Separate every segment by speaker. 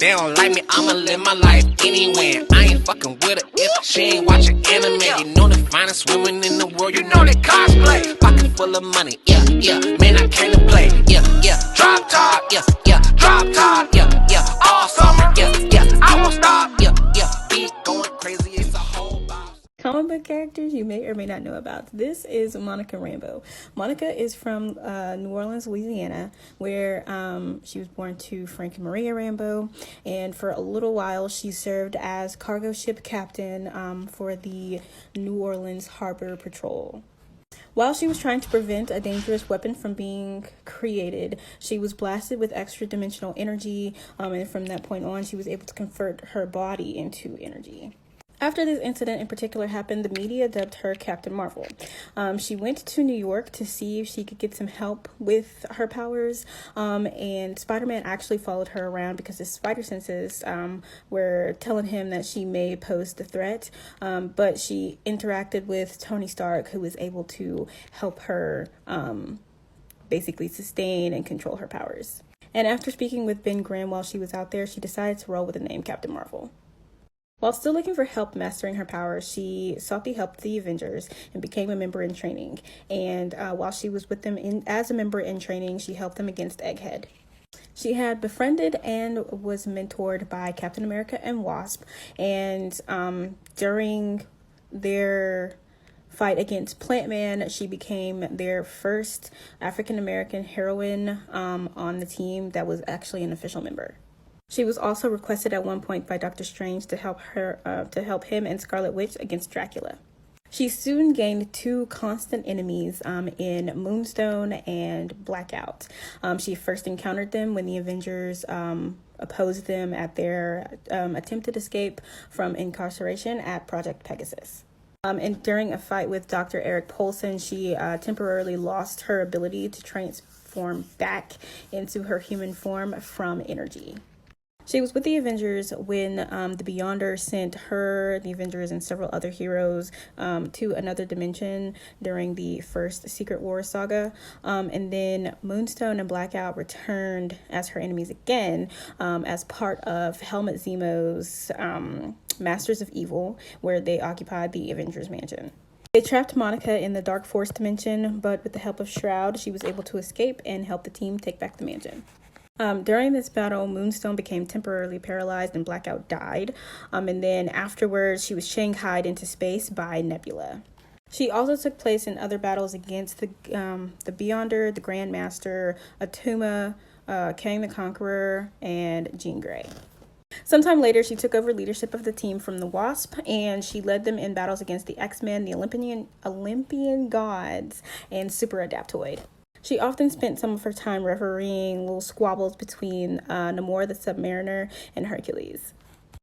Speaker 1: they don't like me, I'ma live my life anyway. I ain't fucking with her if she ain't watching anime. You know the finest women in the world, you know they cosplay. Pocket full of money, yeah, yeah, man, I came to play, yeah, yeah. Drop top, yeah, yeah, drop top, yeah, yeah. All summer, yeah, yeah, I won't stop, yeah, yeah. Beat going crazy, it's a whole box.
Speaker 2: Comic book characters you may or may not know about. This is Monica Rambeau. Monica is from New Orleans, Louisiana, where she was born to Frank and Maria Rambeau, and for a little while she served as cargo ship captain for the New Orleans Harbor Patrol. While she was trying to prevent a dangerous weapon from being created, she was blasted with extra-dimensional energy, and from that point on, she was able to convert her body into energy. After this incident in particular happened, the media dubbed her Captain Marvel. She went to New York to see if she could get some help with her powers, and Spider-Man actually followed her around because his spider senses were telling him that she may pose the threat, but she interacted with Tony Stark, who was able to help her basically sustain and control her powers. And after speaking with Ben Grimm while she was out there, she decided to roll with the name Captain Marvel. While still looking for help mastering her powers, she sought the help of the Avengers and became a member in training. And while she was with them as a member in training, she helped them against Egghead. She had befriended and was mentored by Captain America and Wasp. And during their fight against Plant Man, she became their first African-American heroine on the team that was actually an official member. She was also requested at one point by Doctor Strange to help him and Scarlet Witch against Dracula. She soon gained two constant enemies in Moonstone and Blackout. She first encountered them when the Avengers opposed them at their attempted escape from incarceration at Project Pegasus. And during a fight with Dr. Eric Poulsen, she temporarily lost her ability to transform back into her human form from energy. She was with the Avengers when the Beyonder sent her, the Avengers, and several other heroes to another dimension during the first Secret Wars saga. And then Moonstone and Blackout returned as her enemies again as part of Helmut Zemo's Masters of Evil, where they occupied the Avengers Mansion. They trapped Monica in the Dark Force dimension, but with the help of Shroud, she was able to escape and help the team take back the mansion. During this battle, Moonstone became temporarily paralyzed and Blackout died. And then afterwards, she was shanghaied into space by Nebula. She also took place in other battles against the Beyonder, the Grandmaster, Atuma, Kang the Conqueror, and Jean Grey. Sometime later, she took over leadership of the team from the Wasp, and she led them in battles against the X-Men, the Olympian Gods, and Super Adaptoid. She often spent some of her time refereeing little squabbles between Namor the Submariner and Hercules.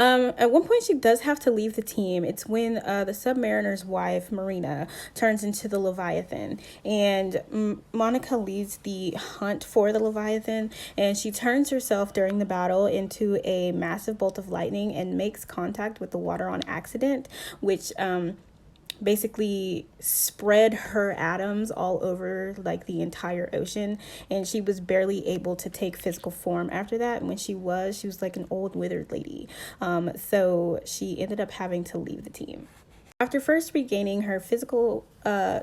Speaker 2: At one point, she does have to leave the team. It's when the Submariner's wife, Marina, turns into the Leviathan. And Monica leads the hunt for the Leviathan. And she turns herself during the battle into a massive bolt of lightning and makes contact with the water on accident, which basically spread her atoms all over like the entire ocean, and she was barely able to take physical form after that. And when she was like an old withered lady, so she ended up having to leave the team. After first regaining her physical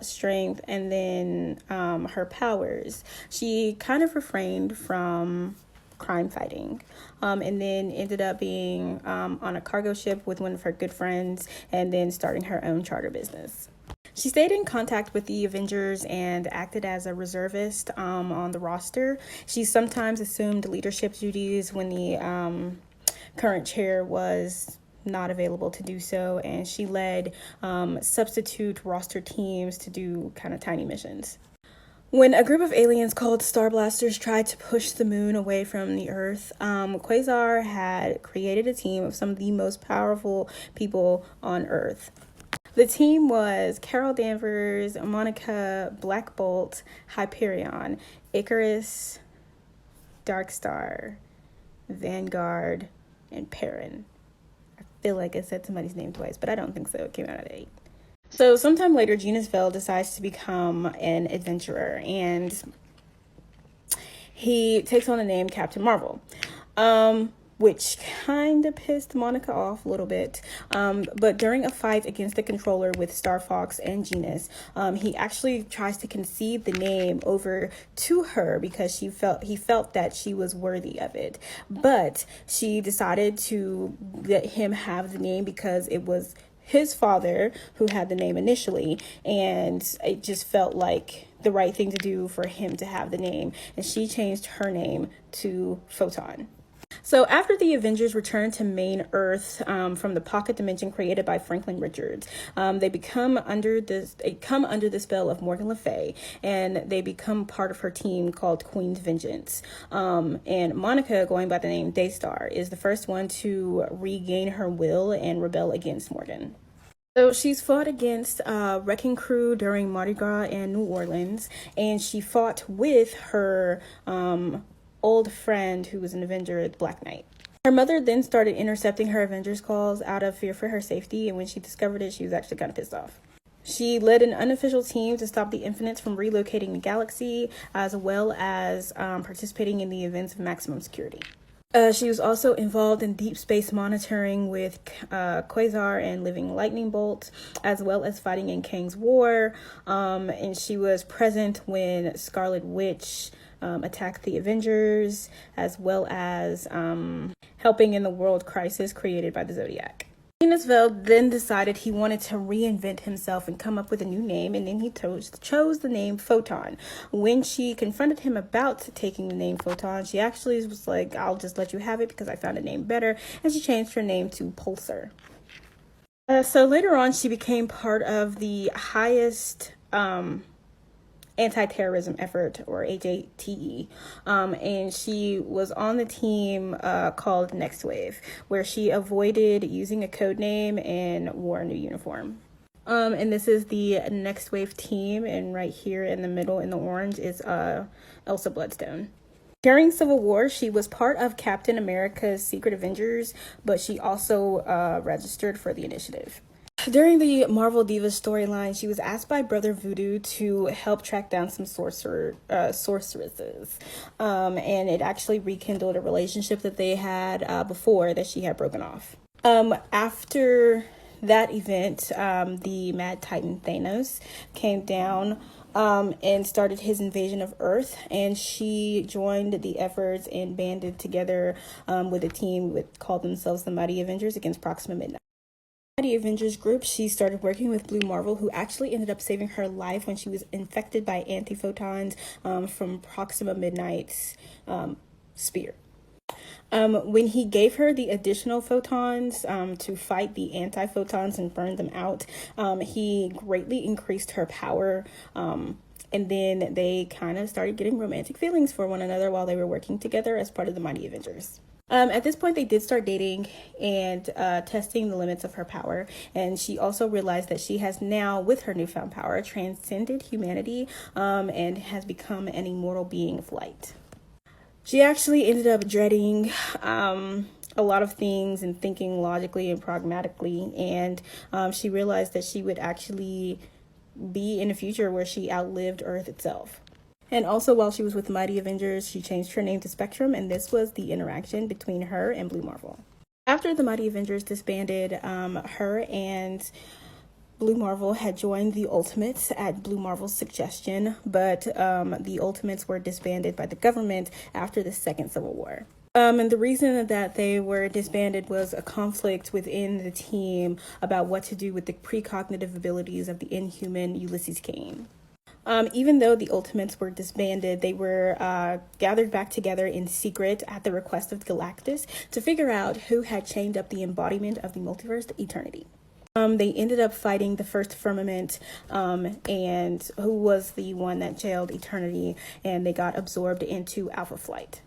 Speaker 2: strength and then her powers, she kind of refrained from crime fighting, and then ended up being on a cargo ship with one of her good friends, and then starting her own charter business. She stayed in contact with the Avengers and acted as a reservist on the roster. She sometimes assumed leadership duties when the current chair was not available to do so, and she led substitute roster teams to do kind of tiny missions. When a group of aliens called Star Blasters tried to push the moon away from the Earth, Quasar had created a team of some of the most powerful people on Earth. The team was Carol Danvers, Monica, Black Bolt, Hyperion, Icarus, Darkstar, Vanguard, and Perrin. I feel like I said somebody's name twice, but I don't think so. It came out at 8. So sometime later, Genus Vell decides to become an adventurer, and he takes on the name Captain Marvel. which kind of pissed Monica off a little bit. But during a fight against the controller with Star Fox and Genus, he actually tries to concede the name over to her because he felt that she was worthy of it. But she decided to let him have the name because it was his father who had the name initially, and it just felt like the right thing to do for him to have the name, and she changed her name to Photon. So after the Avengers return to main Earth from the pocket dimension created by Franklin Richards, they come under the spell of Morgan Le Fay, and they become part of her team called Queen's Vengeance. And Monica, going by the name Daystar, is the first one to regain her will and rebel against Morgan. So she's fought against Wrecking Crew during Mardi Gras in New Orleans, and she fought with her old friend who was an Avenger, Black Knight. Her mother then started intercepting her Avengers calls out of fear for her safety, and when she discovered it, she was actually kind of pissed off. She led an unofficial team to stop the Infinites from relocating the galaxy, as well as participating in the events of maximum security. She was also involved in deep space monitoring with Quasar and Living Lightning Bolt, as well as fighting in Kang's War, and she was present when Scarlet Witch attacked the Avengers, as well as helping in the world crisis created by the Zodiac. Veld then decided he wanted to reinvent himself and come up with a new name, and then he chose the name Photon. When she confronted him about taking the name Photon, she actually was like, I'll just let you have it because I found a name better, and she changed her name to Pulsar. So later on, she became part of the highest anti-terrorism effort, or HATE, and she was on the team called Next Wave, where she avoided using a code name and wore a new uniform. And this is the Next Wave team, and right here in the middle in the orange is Elsa Bloodstone. During Civil War, she was part of Captain America's Secret Avengers, but she also registered for the Initiative. During the Marvel Divas storyline, she was asked by Brother Voodoo to help track down some sorceresses, and it actually rekindled a relationship that they had before that she had broken off. After that event, the Mad Titan Thanos came down and started his invasion of Earth, and she joined the efforts and banded together with a team called themselves the Mighty Avengers against Proxima Midnight. The Avengers group, she started working with Blue Marvel, who actually ended up saving her life when she was infected by antiphotons from Proxima Midnight's spear. When he gave her the additional photons to fight the antiphotons and burn them out, he greatly increased her power, and then they kind of started getting romantic feelings for one another while they were working together as part of the Mighty Avengers. At this point, they did start dating and testing the limits of her power, and she also realized that she has now, with her newfound power, transcended humanity and has become an immortal being of light. She actually ended up dreading a lot of things and thinking logically and pragmatically, and she realized that she would actually be in a future where she outlived Earth itself. And also, while she was with Mighty Avengers, she changed her name to Spectrum, and this was the interaction between her and Blue Marvel. After the Mighty Avengers disbanded, her and Blue Marvel had joined the Ultimates at Blue Marvel's suggestion, but the Ultimates were disbanded by the government after the Second Civil War. And the reason that they were disbanded was a conflict within the team about what to do with the precognitive abilities of the inhuman Ulysses Kane. Even though the Ultimates were disbanded, they were gathered back together in secret at the request of Galactus to figure out who had chained up the embodiment of the multiverse to eternity. They ended up fighting the first Firmament, and who was the one that jailed Eternity, and they got absorbed into Alpha Flight.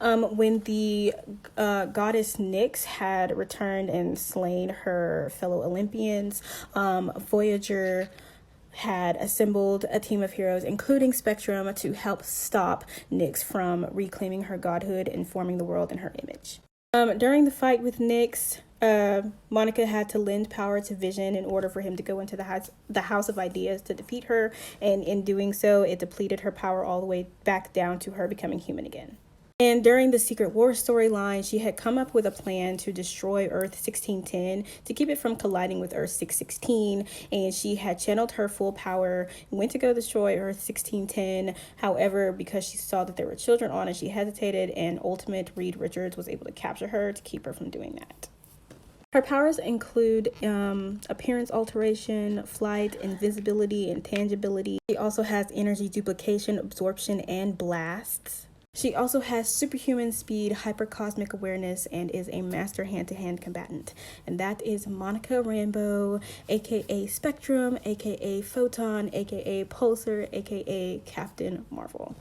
Speaker 2: When the goddess Nyx had returned and slain her fellow Olympians, Voyager had assembled a team of heroes, including Spectrum, to help stop Nyx from reclaiming her godhood and forming the world in her image. During the fight with Nyx, Monica had to lend power to Vision in order for him to go into the House of Ideas to defeat her, and in doing so, it depleted her power all the way back down to her becoming human again. And during the Secret Wars storyline, she had come up with a plan to destroy Earth 1610 to keep it from colliding with Earth 616. And she had channeled her full power, went to go destroy Earth 1610. However, because she saw that there were children on it, she hesitated, and Ultimate Reed Richards was able to capture her to keep her from doing that. Her powers include appearance alteration, flight, invisibility, and tangibility. She also has energy duplication, absorption, and blasts. She also has superhuman speed, hypercosmic awareness, and is a master hand-to-hand combatant. And that is Monica Rambeau, aka Spectrum, aka Photon, aka Pulsar, aka Captain Marvel.